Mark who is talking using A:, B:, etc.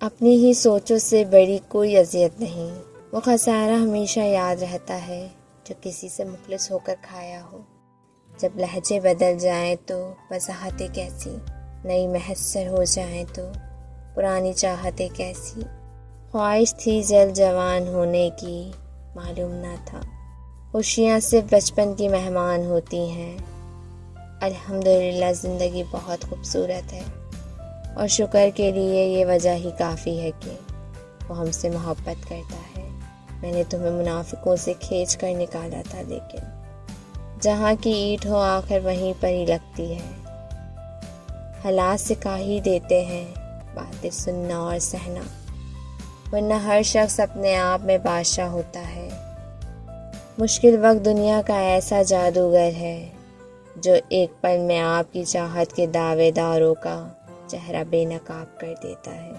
A: اپنی ہی سوچوں سے بڑی کوئی اذیت نہیں، وہ خسارہ ہمیشہ یاد رہتا ہے جو کسی سے مخلص ہو کر کھایا ہو۔ جب لہجے بدل جائیں تو وضاحتیں کیسی، نئی محسر ہو جائیں تو پرانی چاہتیں کیسی۔ خواہش تھی جلد جوان ہونے کی، معلوم نہ تھا خوشیاں صرف بچپن کی مہمان ہوتی ہیں۔ الحمدللہ زندگی بہت خوبصورت ہے، اور شکر کے لیے یہ وجہ ہی کافی ہے کہ وہ ہم سے محبت کرتا ہے۔ میں نے تمہیں منافقوں سے کھینچ کر نکالا تھا، لیکن جہاں کی اینٹ ہو آخر وہیں پر ہی لگتی ہے۔ حالات سکھا ہی دیتے ہیں باتیں سننا اور سہنا، ورنہ ہر شخص اپنے آپ میں بادشاہ ہوتا ہے۔ مشکل وقت دنیا کا ایسا جادوگر ہے جو ایک پل میں آپ کی چاہت کے دعوے داروں کا چہرہ بے نقاب کر دیتا ہے۔